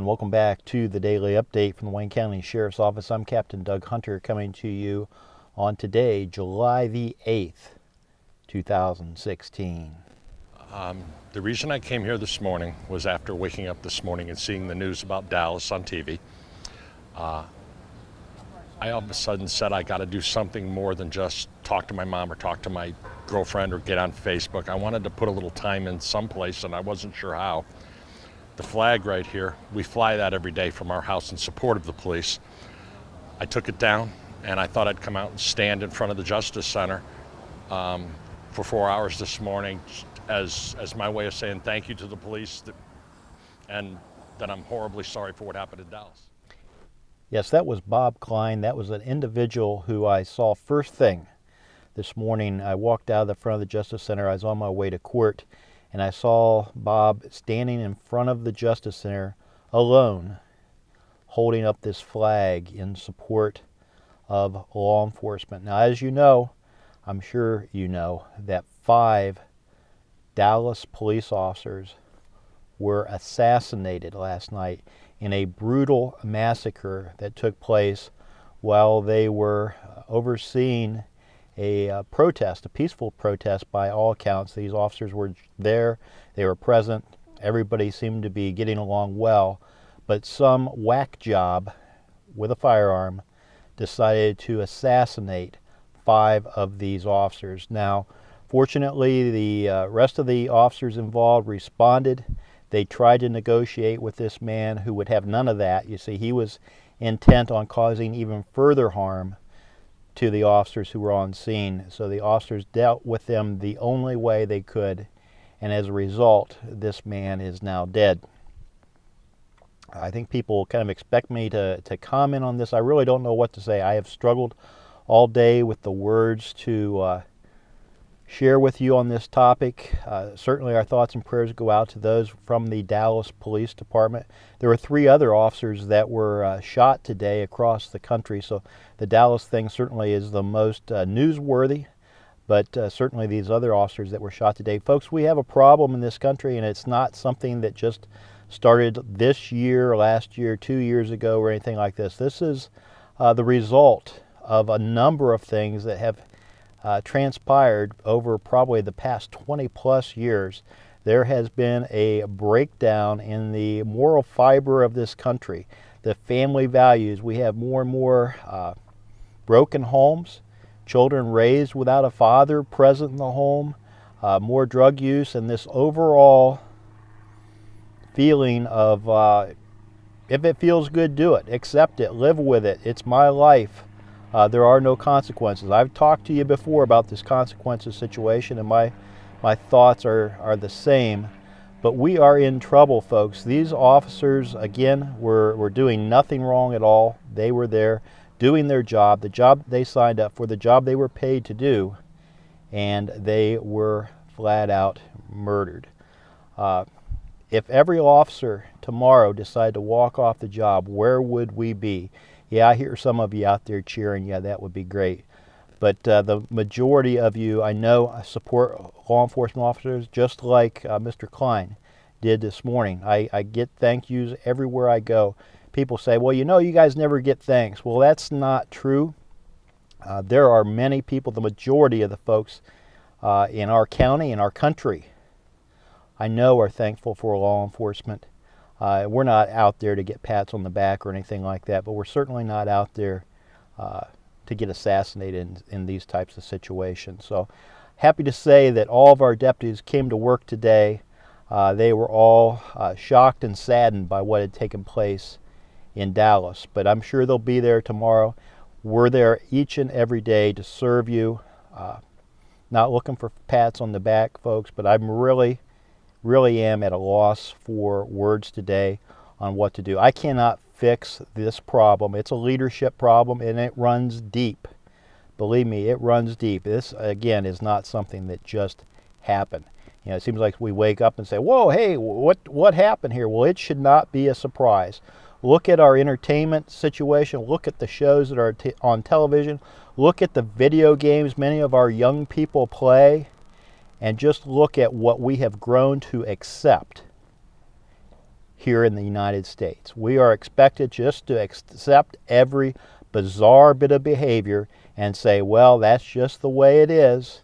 welcome back to the Daily Update from the Wayne County Sheriff's Office. I'm Captain Doug Hunter coming to you on today, July the 8th, 2016. The reason I came here this morning was after waking up this morning and seeing the news about Dallas on TV. I all of a sudden said I got to do something more than just talk to my mom or talk to my girlfriend or get on Facebook. I wanted to put a little time in someplace and I wasn't sure how. The flag right here, we fly that every day from our house in support of the police. I took it down and I thought I'd come out and stand in front of the Justice Center for 4 hours this morning as my way of saying thank you to the police and that I'm horribly sorry for what happened in Dallas. Yes, that was Bob Klein. That was an individual who I saw first thing this morning. I walked out of the front of the Justice Center. I was on my way to court, and I saw Bob standing in front of the Justice Center alone, holding up this flag in support of law enforcement. Now, as you know, I'm sure you know, that 5 Dallas police officers were assassinated last night in a brutal massacre that took place while they were overseeing a protest, a peaceful protest by all accounts. These officers were there, they were present, everybody seemed to be getting along well, but some whack job with a firearm decided to assassinate 5 of these officers. Now, fortunately, the rest of the officers involved responded. They tried to negotiate with this man who would have none of that. You see, he was intent on causing even further harm to the officers who were on scene. So the officers dealt with them the only way they could, and as a result, this man is now dead. I think people kind of expect me to comment on this. I really don't know what to say. I have struggled all day with the words to share with you on this topic. Certainly our thoughts and prayers go out to those from the Dallas Police Department. There were 3 other officers that were shot today across the country, so the Dallas thing certainly is the most newsworthy, but certainly these other officers that were shot today. Folks, we have a problem in this country, and it's not something that just started this year, last year, 2 years ago, or anything like this. This is the result of a number of things that have transpired over probably the past 20 plus years. There has been a breakdown in the moral fiber of this country, the family values. We have more and more broken homes, children raised without a father present in the home, more drug use, and this overall feeling of if it feels good, do it, accept it, live with it, it's my life. There are no consequences. I've talked to you before about this consequences situation, and my thoughts are the same. But we are in trouble, folks. These officers, again, were doing nothing wrong at all. They were there doing their job, the job they signed up for, the job they were paid to do, and they were flat out murdered. If every officer tomorrow decided to walk off the job, where would we be? Yeah, I hear some of you out there cheering. Yeah, that would be great. But the majority of you, I know, support law enforcement officers, just like Mr. Klein did this morning. I get thank yous everywhere I go. People say, well, you know, you guys never get thanks. Well, that's not true. There are many people, the majority of the folks in our county, in our country, I know are thankful for law enforcement. We're not out there to get pats on the back or anything like that, but we're certainly not out there to get assassinated in these types of situations. So happy to say that all of our deputies came to work today. They were all shocked and saddened by what had taken place in Dallas, but I'm sure they'll be there tomorrow. We're there each and every day to serve you. Not looking for pats on the back, folks, but I'm really am at a loss for words today on what to do. I cannot fix this problem. It's a leadership problem, and it runs deep. Believe me, it runs deep. This, again, is not something that just happened. You know, it seems like we wake up and say, whoa, hey, what happened here? Well, it should not be a surprise. Look at our entertainment situation. Look at the shows that are on television. Look at the video games many of our young people play. And just look at what we have grown to accept here in the United States. We are expected just to accept every bizarre bit of behavior and say, well, that's just the way it is,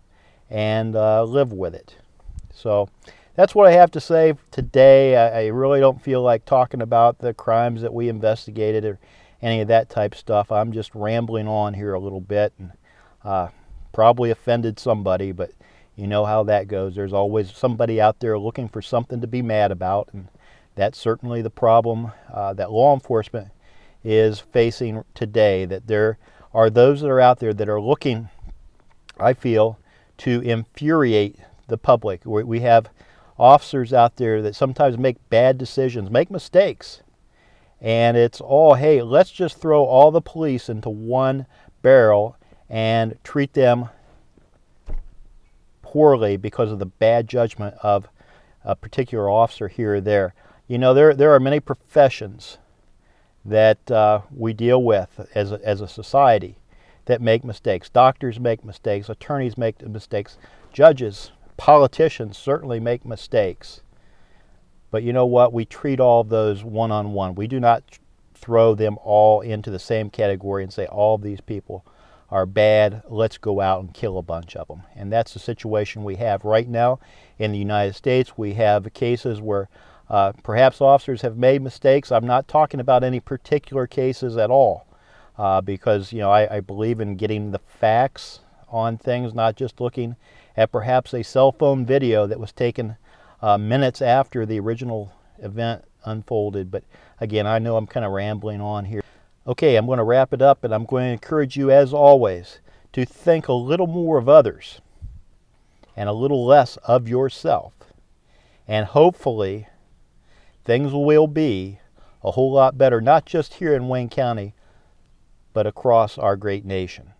and live with it. So that's what I have to say today. I really don't feel like talking about the crimes that we investigated or any of that type stuff. I'm just rambling on here a little bit, and probably offended somebody, but you know how that goes. There's always somebody out there looking for something to be mad about, and that's certainly the problem that law enforcement is facing today, that there are those that are out there that are looking, I feel, to infuriate the public. We have officers out there that sometimes make bad decisions, make mistakes, and it's all, hey, let's just throw all the police into one barrel and treat them poorly because of the bad judgment of a particular officer here or there. You know, there are many professions that we deal with as a society that make mistakes. Doctors make mistakes, attorneys make mistakes, judges, politicians certainly make mistakes. But you know what? We treat all of those one-on-one. We do not throw them all into the same category and say all of these people are bad, let's go out and kill a bunch of them. And that's the situation we have right now in the United States. We have cases where perhaps officers have made mistakes. I'm not talking about any particular cases at all, because you know I believe in getting the facts on things, not just looking at perhaps a cell phone video that was taken minutes after the original event unfolded. But again, I know I'm kind of rambling on here. Okay, I'm going to wrap it up, and I'm going to encourage you, as always, to think a little more of others and a little less of yourself. And hopefully, things will be a whole lot better, not just here in Wayne County, but across our great nation.